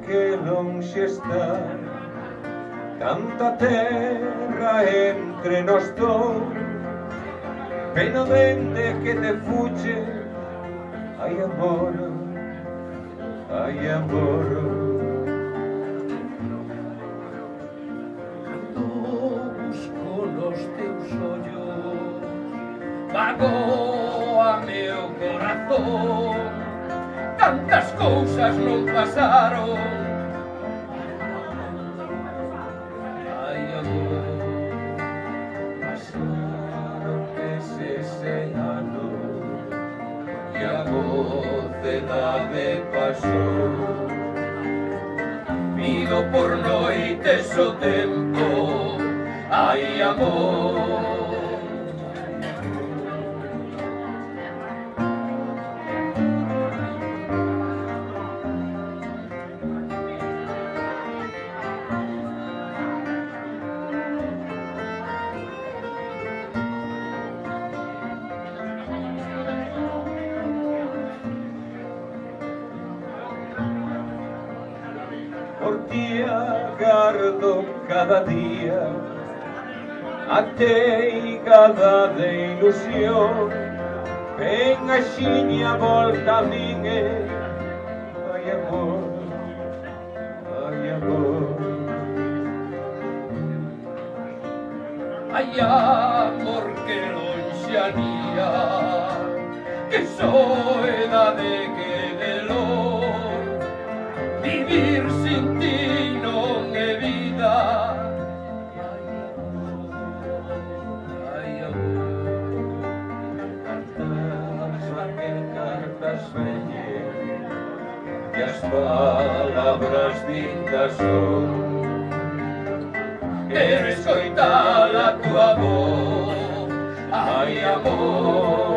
que lonxe está tanta terra entre nós dous, pena dende que te fuche. Ai amor, ai amor. Cando busco nos teus ollos, magoa meu corazón. Tantas cousas non pasaron. Ai amor, Pasaron meses e anos e a mocedade pasou. pido por noites o tempo. Ai amor. Por ti agardo cada día a teigada de ilusión. Ven a xiña volta a min e ai amor, ai amor. Ai amor que lonxe anía, que soedade que delor. Vivir sin ti non é vida. Ai amor, Cartas van en cartas veñen e as palabras dindas son. quero escoitar a tua voz. Ai amor.